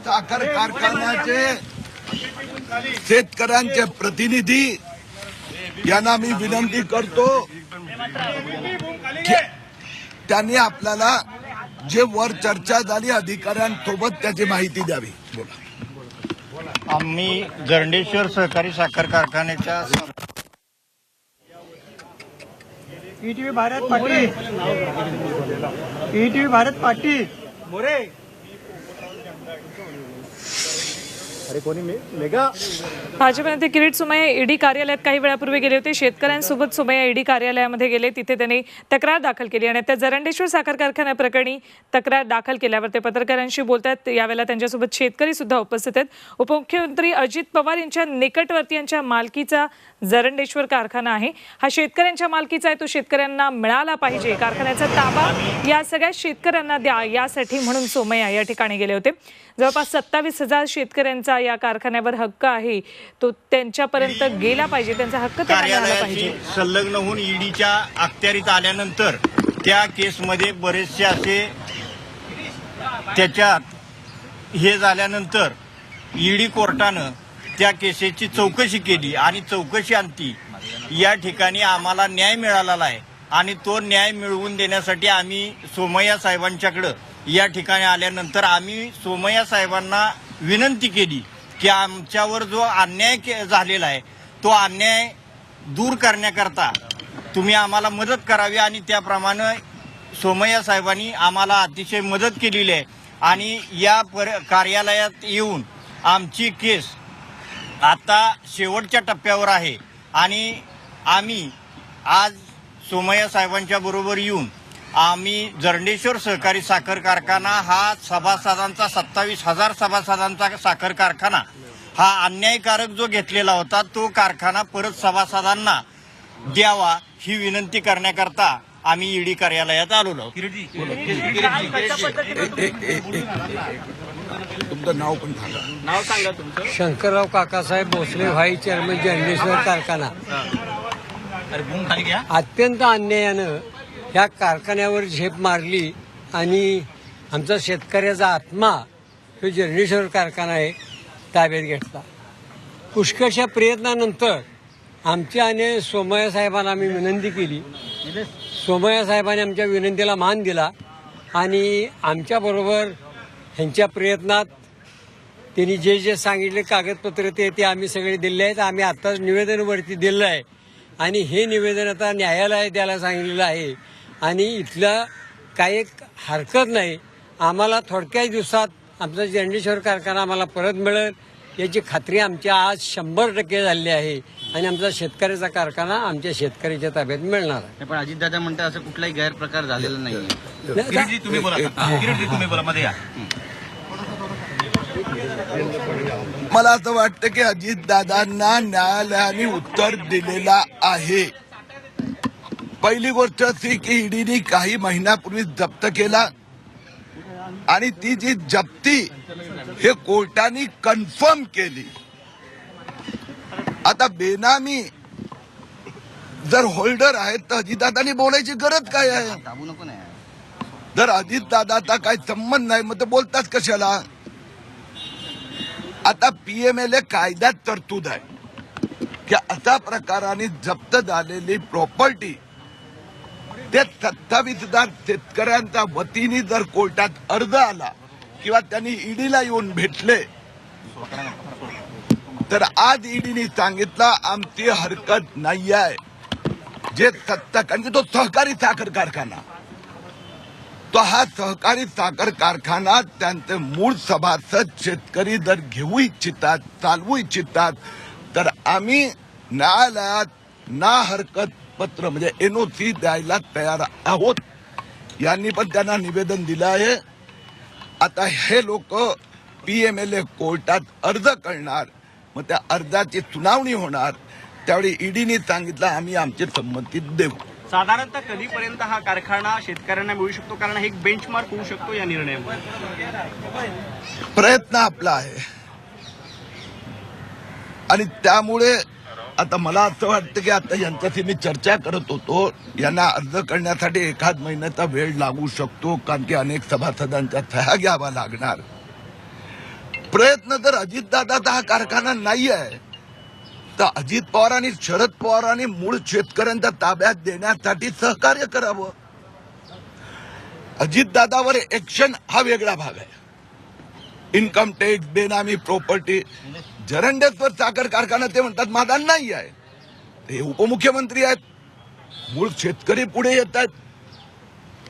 साखर कारखान्याचे शेतकऱ्यांचे प्रतिनिधी यांना मी विनंती करतो की त्यांनी आपल्याला जे वर चर्चा झाली अधिकाऱ्यांसोबत त्याची माहिती द्यावी. बोला. आम्ही जरंडेश्वर सहकारी साखर कारखान्याच्या ईटीव्ही भारत पाटील ईटीव्ही भारत पाटील मोरे अरे कोणी मेगा भाजप नेते किरीट सोमय्या ईडी कार्यालयात काही वेळापूर्वी गेले होते. शेतकऱ्यांसोबत सोमय्या ईडी कार्यालयामध्ये गेले. तिथे त्यांनी तक्रार दाखल केली आणि त्या जरंडेश्वर साखर कारखान्याप्रकरणी तक्रार दाखल केल्यावर ते पत्रकारांशी बोलतात. यावेळेला त्यांच्यासोबत शेतकरी सुद्धा उपस्थित आहेत. उपमुख्यमंत्री अजित पवार यांच्या निकटवर्तीयांच्या मालकीचा जरंडेश्वर कारखाना आहे. हा शेतकऱ्यांच्या मालकीचा आहे. तो शेतकऱ्यांना मिळाला पाहिजे. कारखान्याचा ताबा या सगळ्या शेतकऱ्यांना द्या यासाठी म्हणून सोमय्या या ठिकाणी गेले होते. जवळपास 27,000 शेतकऱ्यांचा या कारखान्यावर हक्क आहे. तो त्यांच्यापर्यंत गेला पाहिजे. त्यांचा हक्क त्यांना मिळाला पाहिजे. संलग्न होऊन ईडीच्या अखत्यारीत आल्यानंतर त्या केसमध्ये बरेचसे असे त्याच्यात हे झाल्यानंतर ईडी कोर्टानं त्या केसेसची चौकशी केली आणि चौकशी अंती या ठिकाणी आम्हाला न्याय मिळालेला आहे आणि तो न्याय मिळवून देण्यासाठी आम्ही सोमय्या साहेबांच्याकडं या ठिकाणी आल्यानंतर आम्ही सोमय्या साहेबांना विनंती केली की आमच्यावर जो अन्याय झालेला आहे तो अन्याय दूर करण्याकरता तुम्ही आम्हाला मदत करावी आणि त्याप्रमाणे सोमय्या साहेबांनी आम्हाला अतिशय मदत केलेली आहे आणि या कार्यालयात येऊन आमची केस आता शेवटच्या टप्प्यावर आहे आणि आम्ही आज सोमय्या साहेबांच्या बरोबर येऊन आम्ही जरंडेश्वर सहकारी साखर कारखाना हा सभासदांचा 27,000 सभासदांचा साखर कारखाना हा अन्यायकारक जो घेतलेला होता तो कारखाना परत सभासदांना द्यावा ही विनंती करण्याकरता आम्ही ईडी कार्यालयात आलो. तुमचं नाव पण सांगा. तुमचं. शंकरराव काकासाहेब भोसले व्हाईस चेअरमन जरंडेश्वर कारखाना. अत्यंत अन्यायानं ह्या कारखान्यावर झेप मारली आणि आमचा शेतकऱ्याचा आत्मा तो जरंडेश्वर कारखाना आहे ताब्यात घेतला. पुष्कळशा प्रयत्नानंतर आमच्या आणि सोमय्या साहेबांना आम्ही विनंती केली. सोमय्या साहेबांनी आमच्या विनंतीला मान दिला आणि आमच्याबरोबर ह्यांच्या प्रयत्नात त्यांनी जे जे सांगितले कागदपत्र ते आम्ही सगळे दिले आहेत. आम्ही आत्ताच निवेदनवरती दिलं आहे आणि हे निवेदन आता न्यायालयात द्यायला सांगितलेलं आहे आणि इथलं काही हरकत नाही. आम्हाला थोडक्याच दिवसात आमचा जरंडेश्वर कारखाना आम्हाला परत मिळेल याची खात्री आमच्या आज 100% झाली आहे आणि आमचा शेतकऱ्याचा कारखाना आमच्या शेतकऱ्याच्या ताब्यात मिळणार आहे. पण अजितदादा म्हणतात असं कुठलाही गैरप्रकार झालेला नाहीये. मला असं वाटतं की अजितदादांना न्यायालयाने उत्तर दिलेला आहे. पहिली गोष्ट अशी की ईडीने काही महिन्यापूर्वी जप्त केला आणि ती जी जप्ती हे कोर्टाने कन्फर्म केली. आता बेनामी जर होल्डर आहेत तर अजितदादांनी बोलायची गरज काय आहे? जर अजितदादाचा काही संबंध नाही मग ते बोलतात कशाला? आता पीएमएलए कायद्यात तरतूद आहे की अशा प्रकाराने जप्त झालेली प्रॉपर्टी ते 27,000 शेतकऱ्यांच्या वतीने जर कोर्टात अर्ज आला किंवा त्यांनी ईडीला येऊन भेटले तर आज ईडीने सांगितलं आमची हरकत नाही आहे. जे कारण की तो सहकारी साखर कारखाना तो हा सहकारी साखर कारखाना त्यांचे मूळ सभासद शेतकरी जर घेऊ इच्छितात चालवू इच्छितात तर आम्ही न्यायालयात ना हरकत पत्र म्हणजे एनओसी द्यायला तयार आहोत. यांनी पण त्यांना निवेदन दिलं आहे. आता हे लोक पीएमएलए कोर्टात अर्ज करणार मग त्या अर्जाची सुनावणी होणार त्यावेळी ईडीने सांगितलं आम्ही आमची संमती देऊ. साधारणतः कधीपर्यंत हा कारखाना शेतकऱ्यांना मिळू शकतो कारण हे एक बेंचमार्क होऊ शकतो या निर्णयामुळे? प्रयत्न आपला आहे आणि त्यामुळे आता मला असं वाटतं की आता यांच्याशी मी चर्चा करत होतो यांना अर्ज करण्यासाठी एखाद महिन्याचा वेळ लागू शकतो कारण की अनेक सभासदांच्या सह्या घ्यावा लागणार. प्रयत्न जर अजितदादाचा हा कारखाना नाही आहे तर अजित पवार आणि शरद पवारांनी मूळ शेतकऱ्यांच्या ताब्यात देण्यासाठी सहकार्य करावं. अजितदादावर एक्शन हा वेगळा भाग आहे. इन्कम टॅक्स, बेनामी प्रॉपर्टी. जरंडेश्वर साखर कारखाना ते म्हणतात माझा नाही आहे. ते उपमुख्यमंत्री आहेत. मूळ शेतकरी पुढे येत आहेत.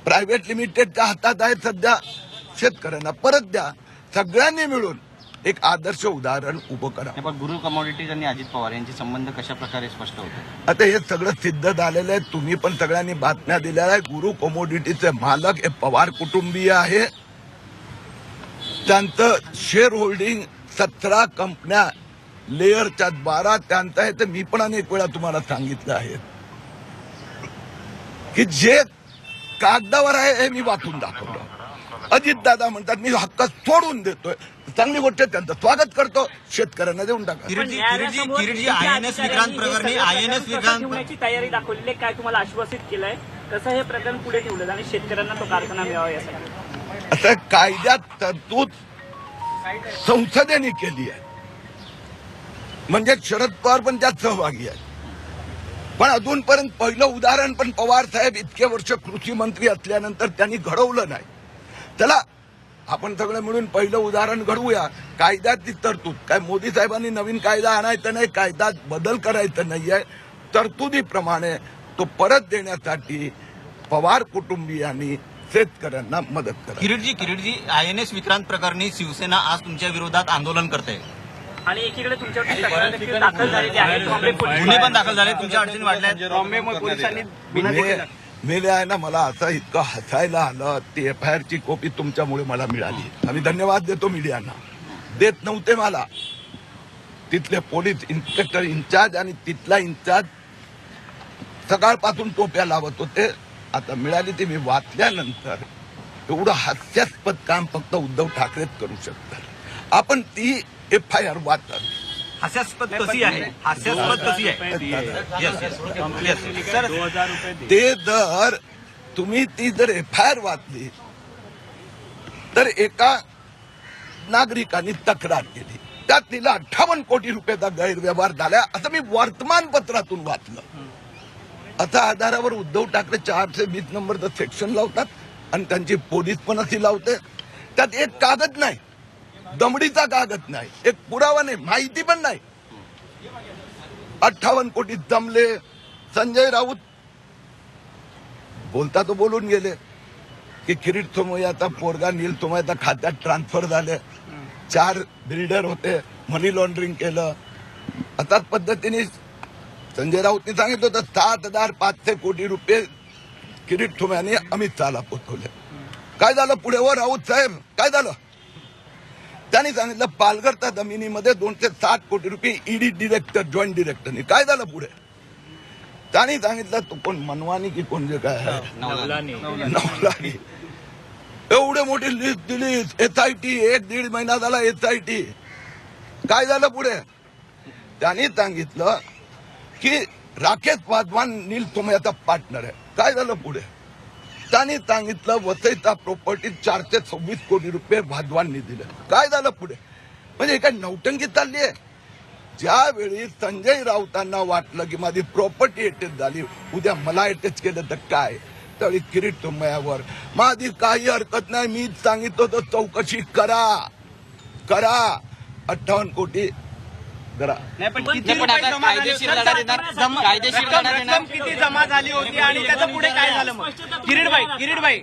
प्रायव्हेट लिमिटेडच्या हातात आहे सध्या. शेतकऱ्यांना परत द्या. सगळ्यांनी मिळून एक आदर्श उदाहरण उभं करा. पण गुरु कमोडिटीज आणि अजित पवार यांचे संबंध कशा प्रकारे स्पष्ट होते? आता हे सगळं सिद्ध झालेलं आहे. तुम्ही पण सगळ्यांनी बातम्या दिल्या आहे. गुरु कमोडिटीचे मालक हे पवार कुटुंबीय आहे. त्यांचं शेअर होल्डिंग 17 कंपन्या लेअरच्या 12 त्यांचं आहे. तर मी पण अनेक वेळा तुम्हाला सांगितलं आहे की जे कागदावर आहे हे मी वाचून दाखवलं. अजितदादा म्हणतात मी हक्क सोडून देतोय. चांगली गोष्ट आहे, त्यांचं स्वागत करतो. शेतकऱ्यांना देऊन टाका. किरीटजी INS विक्रांत प्रकरणी INS विक्रांत ठेवण्याची तयारी दाखवली. काय तुम्हाला आश्वासित केलंय? कसं हे प्रकरण पुढे ठेवलं आणि शेतकऱ्यांना तो कारखाना मिळावा यासाठी? आता कायद्यात तरतूद संसदेने केली आहे. म्हणजे शरद पवार पण त्यात सहभागी आहेत. पण अजूनपर्यंत पहिलं उदाहरण पण पवार साहेब इतके वर्ष कृषी मंत्री असल्यानंतर त्यांनी घडवलं नाही. त्याला आपण सगळे मिळून पहिलं उदाहरण घडवूया. कायद्यातली तरतूद काय मोदी साहेबांनी नवीन कायदा आणायचा नाही, कायद्यात बदल करायचा नाहीये. तरतुदीप्रमाणे तो परत देण्यासाठी पवार कुटुंबियांनी शेतकऱ्यांना मदत करा. किरीटजी INS विक्रांत प्रकरणी शिवसेना आज तुमच्या विरोधात आंदोलन करते आणि एकीकडे तुमच्यावरती तक्रार देखील दाखल झालेली आहे. गुन्हे पण दाखल झाले, तुमच्या अडचणी वाढल्या. बॉम्बे पोलिसांनी मेले आहे ना. मला असं इतकं हसायला आलं. ती FIR ची कॉपी तुमच्यामुळे मला मिळाली. आम्ही धन्यवाद देतो मीडियांना. देत नव्हते मला. तिथले पोलीस इन्स्पेक्टर इन्चार्ज आणि तिथला इन्चार्ज सकाळपासून टोप्या लावत होते. आता मिळाली ती मी वाचल्यानंतर एवढं हास्यास्पद काम फक्त उद्धव ठाकरेच करू शकतात. आपण ती FIR वाचत. हास्यास्पद कशी आहे? हास्यास्पद कशी आहे? सर 2000 रुपये ते जर तुम्ही ती जर FIR वाचली तर एका नागरिकांनी तक्रार केली. त्यात तिला 58 कोटी रुपयाचा गैरव्यवहार झाला असं मी वर्तमानपत्रातून वाचलं. असा आधारावर उद्धव ठाकरे 420 नंबरचं सेक्शन लावतात आणि त्यांची पोलीस पण अशी लावते. त्यात एक कागद नाही, दमडीचा कागद नाही, एक पुरावा नाही, माहिती पण नाही. 58 कोटी जमले. संजय राऊत बोलता तो बोलून गेले की किरीट सोमय्याचा पोरगा नील सोमय्याच्या खात्यात ट्रान्सफर झाले. 4 बिल्डर होते, मनी लॉन्ड्रिंग केलं. अशाच पद्धतीने संजय राऊतनी सांगितलं होतं 7,500 कोटी रुपये किरीट सोमय्याने अमित शहाला पोचवले. काय झालं पुढे? व राऊत साहेब काय झालं? त्यांनी सांगितलं पालघरच्या जमिनीमध्ये 260 कोटी रुपये ED डिरेक्टर, जॉईंट डिरेक्टरनी. काय झालं पुढे? त्यांनी सांगितलं तो कोण मनवानी की कोण जे काय आहे नवलानी. एवढे मोठी लिस्ट दिली. SIT 1-1.5 महिना झाला SIT. काय झालं पुढे? त्यांनी सांगितलं की राकेश वाधवान नील सोमय्याचा पार्टनर आहे. काय झालं पुढे? त्यांनी सांगितलं वसईचा प्रॉपर्टी 426 कोटी रुपये वाधवांनी दिले. काय झालं पुढे? म्हणजे काय नौटंकी चालली आहे. ज्यावेळी संजय राऊतांना वाटलं की माझी प्रॉपर्टी अटॅच झाली, उद्या मला अटॅच केलं तर काय, त्यावेळी किरीट सोमय्यावर माझी काही हरकत नाही. मी सांगितलं होतं चौकशी करा. 58 कोटी जरा नाही पण किती रुपये जमा झाले होते? रक्कम किती जमा झाली होती आणि त्याचं पुढे काय झालं? मग किरीटबाई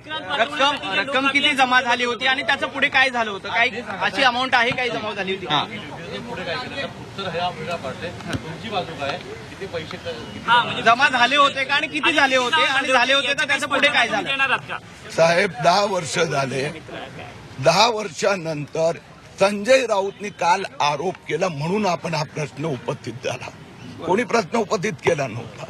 रक्कम किती जमा झाली होती आणि त्याचं पुढे काय झालं होतं? काही अशी अमाऊंट आहे काही जमा झाली होती? जमा झाले होते का आणि किती झाले होते आणि झाले होते तर त्याचं पुढे काय झालं? साहेब 10 वर्ष झाले. 10 वर्षानंतर संजय राऊतनी काल आरोप केला म्हणून आपण हा प्रश्न उपस्थित झाला. कोणी प्रश्न उपस्थित केला नव्हता.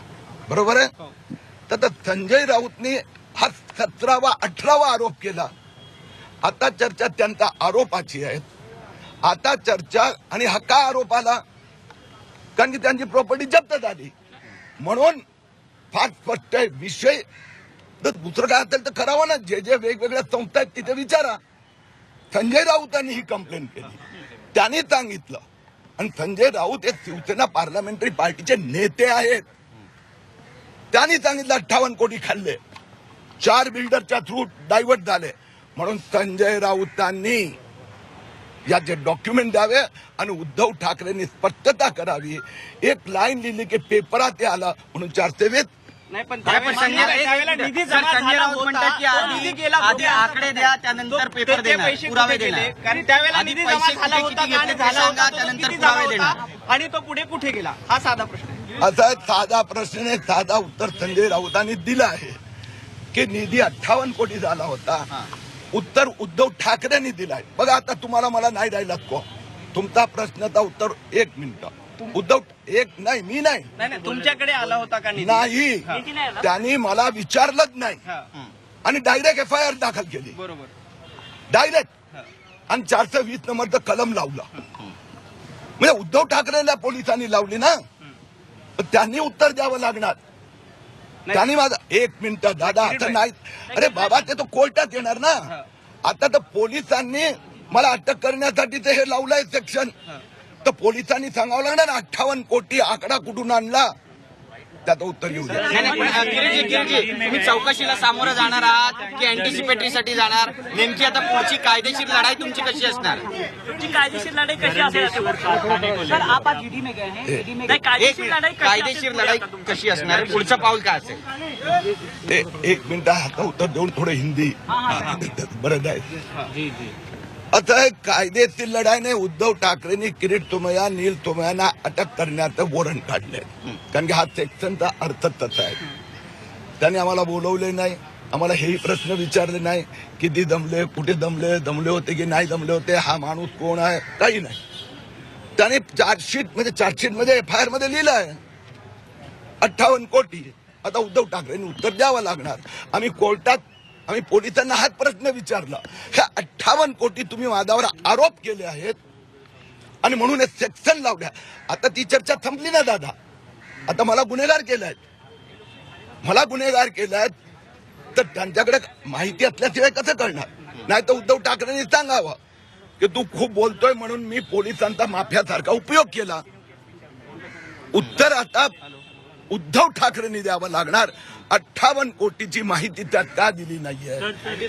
बरोबर आहे. तर संजय राऊतनी हा 17वा 18वा आरोप केला. आता चर्चा त्यांच्या आरोपाची आहे. आता चर्चा आणि हा का आरोप आला? कारण की त्यांची प्रॉपर्टी जप्त झाली म्हणून फार स्पष्ट आहे विषय. तर दुसरं काय असेल तर करावं ना. जे जे वेगवेगळ्या संस्था आहेत तिथे विचारा. संजय राऊतांनी ही कंप्लेंट केली. त्यांनी सांगितलं. आणि संजय राऊत हे शिवसेना पार्लमेंटरी पार्टीचे नेते आहेत. त्यांनी सांगितलं 58 कोटी खाल्ले, 4 बिल्डरच्या थ्रू डायव्हर्ट झाले. म्हणून संजय राऊतांनी याचे डॉक्युमेंट द्यावे आणि उद्धव ठाकरेंनी स्पष्टता करावी. एक लाईन लिहिली की पेपरात ते आलं म्हणून 420. नाही पण त्यावेळेला निधी जमा संजय झाला राऊत म्हणतात की होता. निधी गेला आधी होता. आकडे द्या, त्यानंतर पेपर ते देणार, पैसे पुरावे कुठे गेले? देणार. कारण त्यावेळेला आधी निधी पैसे जमा झाला कुठे होता किती का आणि घेतले झाला सांगा, होता तो त्यानंतर किती झाला पुरावे होता देणार. आणि तो पुढे कुठे गेला हा साधा प्रश्न आहे. असा साधा प्रश्न आहे. साधा उत्तर संजय राऊतांनी दिलं आहे की निधी 58 कोटी झाला होता. उत्तर उद्धव ठाकरेंनी दिलाय. बघा आता तुम्हाला मला नाही राहिला को तुमचा प्रश्नाचा उत्तर 1 मिनिट. उद्धव एक नाही, मी नाही नाही तुमच्याकडे आला होता का निधी? नाही, त्यांनी मला विचारलंच नाही हा, आणि डायरेक्ट FIR दाखल केली. बरोबर. डायरेक्ट आणि 420 नंबरचं कलम लावलं. म्हणजे उद्धव ठाकरेला पोलिसांनी लावली ना, तर त्यांनी उत्तर द्यावं लागणार. त्यांनी माझा 1 मिनिट दादा आता नाही. अरे बाबा ते तो कोर्टात येणार ना. आता तर पोलिसांनी मला अटक करण्यासाठी ते हे लावलंय सेक्शन. तर पोलिसांनी सांगावं लागणार 58 कोटी आकडा कुठून आणला. त्याचं उत्तर येऊ द्या. किरीटजी, तुम्ही चौकशीला सामोरं जाणार आहात की अँटिसिपेटरीसाठी जाणार? नेमकी आता पुढची कायदेशीर लढाई तुमची कशी असणार? तुमची कायदेशीर लढाई कशी असेल? सर आप आज ईडी में गए हैं, ईडी में एक कायदेशीर लढाई कशी असणार? पुढचं पाऊल काय असेल? 1 मिनिट हाता उत्तर देऊन थोडं हिंदी बरं नाही. आता हे कायदेशीर लढाई नाही. उद्धव ठाकरेंनी किरीट सोमय्या, नील सोमय्यांना अटक करण्याचं वॉरंट काढलंय. कारण की हा सेक्शनचा अर्थ तसा आहे. त्यांनी आम्हाला बोलवले नाही, आम्हाला हेही प्रश्न विचारले नाही. किती दमले, कुठे दमले होते की नाही दमले होते, हा माणूस कोण आहे, काही नाही. त्याने चार्जशीट मध्ये FIR मध्ये लिहिलं आहे 58 कोटी. आता उद्धव ठाकरेंनी उत्तर द्यावं लागणार. आम्ही पोलिसांना हाच प्रश्न विचारला. हे 58 कोटी तुम्ही माझ्यावर आरोप केले आहेत आणि म्हणून हे सेक्शन लावल्या. आता ती चर्चा संपली ना दादा. आता मला गुन्हेगार केलाय तर त्यांच्याकडे माहिती असल्याशिवाय कसं करणार? नाही तर उद्धव ठाकरेंनी सांगावं की तू खूप बोलतोय म्हणून मी पोलिसांचा माफियासारखा उपयोग केला. उत्तर आता उद्धव ठाकरेंनी द्यावं लागणार. 58 कोटीची माहिती त्यात का दिली नाहीये?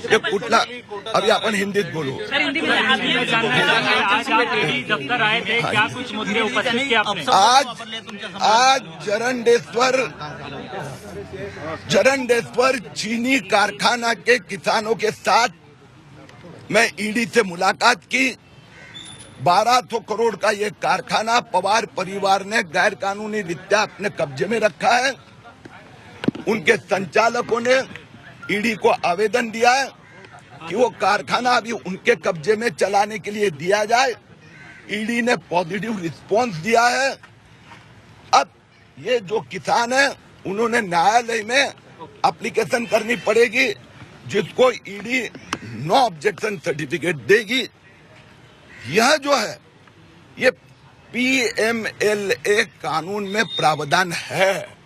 हे कुठला अभी आपण हिंदीत बोलू. सर हिंदी में आज आप ईडी दफ्तर आए थे, क्या कुछ मुद्दे उपस्थित किए आपने? आज जरंडेश्वर चीनी कारखाना के किसानों के साथ मैं ईडी से मुलाकात की. 1200 करोड़ का ये कारखाना पवार परिवार ने गैर कानूनी रीत्या अपने कब्जे में रखा है. उनके संचालकों ने ईडी को आवेदन दिया है कि वो कारखाना अभी उनके कब्जे में चलाने के लिए दिया जाए. ईडी ने पॉजिटिव रिस्पांस दिया है. अब ये जो किसान है उन्होंने न्यायालय में एप्लीकेशन करनी पड़ेगी, जिसको ईडी नो ऑब्जेक्शन सर्टिफिकेट देगी. यह जो है ये PMLA कानून में प्रावधान है,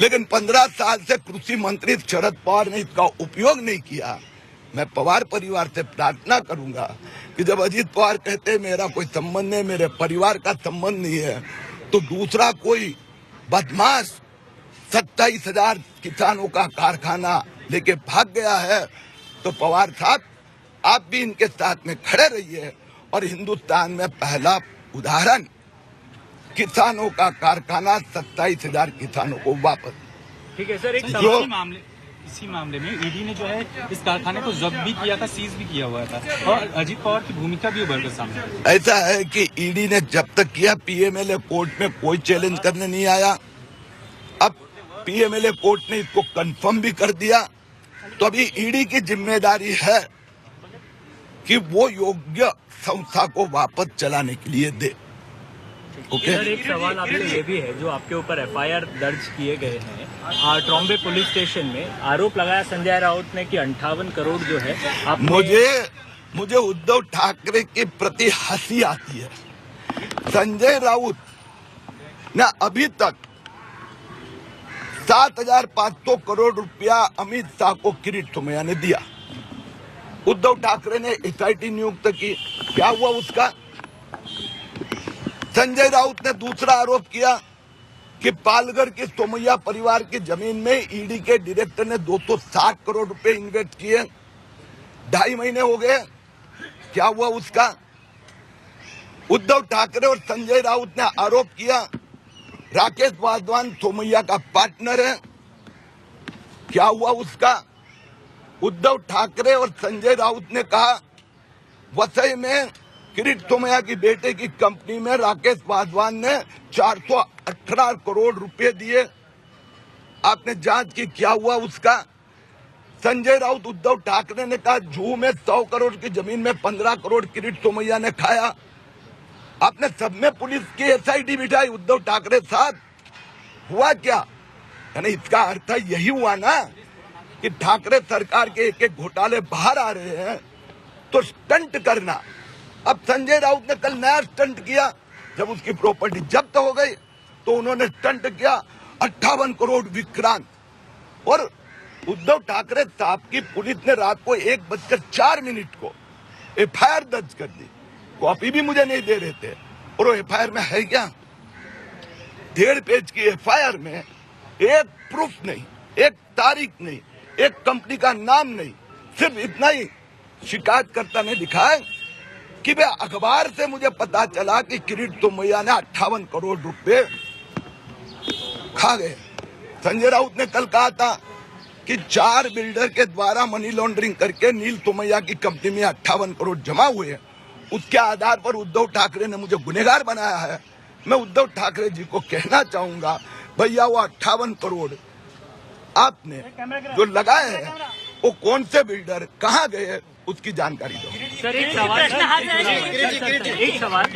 लेकिन 15 साल से कृषि मंत्री शरद पवार ने इसका उपयोग नहीं किया. मैं पवार परिवार से प्रार्थना करूंगा कि जब अजीत पवार कहते हैं मेरा कोई संबंध नहीं, मेरे परिवार का संबंध नहीं है, तो दूसरा कोई बदमाश 27,000 किसानों का कारखाना लेके भाग गया है, तो पवार साहब आप भी इनके साथ में खड़े रहिए. और हिंदुस्तान में पहला उदाहरण किसानों का कारखाना 27,000 किसानों को वापस. ठीक है सर, एक जो इसी मामले में ईडी ने जो है इस कारखाने को जब्त भी किया था, सीज भी किया हुआ था, और अजीत पवार की भूमिका भी उभर कर सामने आई. ऐसा है कि ईडी ने जब तक किया, PMLA कोर्ट में कोई चैलेंज करने नहीं आया. अब PMLA कोर्ट ने इसको कंफर्म भी कर दिया, तो अभी ईडी की जिम्मेदारी है कि वो योग्य संस्था को वापस चलाने के लिए दे. ओके. सर एक सवाल आपसे ये भी है, जो आपके ऊपर FIR दर्ज किए गए हैं ट्रॉम्बे पुलिस स्टेशन में, आरोप लगाया संजय राउत ने कि 58 करोड़ जो है आपने... मुझे उद्धव ठाकरे के प्रति हंसी आती है. संजय राउत ने अभी तक 7,500 करोड़ रुपया अमित शाह को किरीट सोमैया ने दिया. उद्धव ठाकरे ने एसआईटी नियुक्त की, क्या हुआ उसका? संजय राउत ने दूसरा आरोप किया कि पालघर की सोमैया परिवार की जमीन में ईडी के डायरेक्टर ने 260 करोड़ रुपए इन्वेस्ट किए, 2.5 महीने हो गए, क्या हुआ उसका? उद्धव ठाकरे और संजय राउत ने आरोप किया राकेश वाधवान सोमैया का पार्टनर है, क्या हुआ उसका? उद्धव ठाकरे और संजय राउत ने कहा वसई में किरीट सोमैया की बेटे की कंपनी में राकेश वाधवान ने 418 करोड़ रुपए दिए, आपने जांच की, क्या हुआ उसका? संजय राउत उद्धव ठाकरे ने कहा जूहू में 100 करोड़ की जमीन में 15 करोड़ किरीट सोमैया ने खाया, आपने सब में पुलिस की एसआईटी बिठाई। उद्धव ठाकरे साहब, हुआ क्या? यानी इसका अर्थ यही हुआ ना कि ठाकरे सरकार के एक एक घोटाले बाहर आ रहे हैं तो स्टंट करना। अब संजय राउत ने कल नया स्टंट किया, जब उसकी प्रॉपर्टी जब्त हो गई तो उन्होंने स्टंट किया 58 करोड़ विक्रांत। और उद्धव ठाकरे साहब की पुलिस ने रात को 1:04 को एफआईआर दर्ज कर दी, कॉपी भी मुझे नहीं दे रहे थे। और वो एफआईआर में है क्या? 1.5 पेज की एफआईआर में एक प्रूफ नहीं, एक तारीख नहीं, एक कंपनी का नाम नहीं, सिर्फ इतना ही शिकायतकर्ता ने लिखा है कि वे अखबार से मुझे पता चला कि किरीट सोमैया ने 58 करोड़ रुपए खा गए। संजय राउत ने कल कहा था कि 4 बिल्डर के द्वारा मनी लॉन्ड्रिंग करके नील सोमैया की कंपनी में 58 करोड़ जमा हुए हैं। उसके आधार पर उद्धव ठाकरे ने मुझे गुनहगार बनाया है। मैं उद्धव ठाकरे जी को कहना चाहूंगा, भैया वो 58 करोड़ आपने जो लगाए हैं वो कौन से बिल्डर कहाँ गए, उसकी जानकारी दो। सर एक सवाल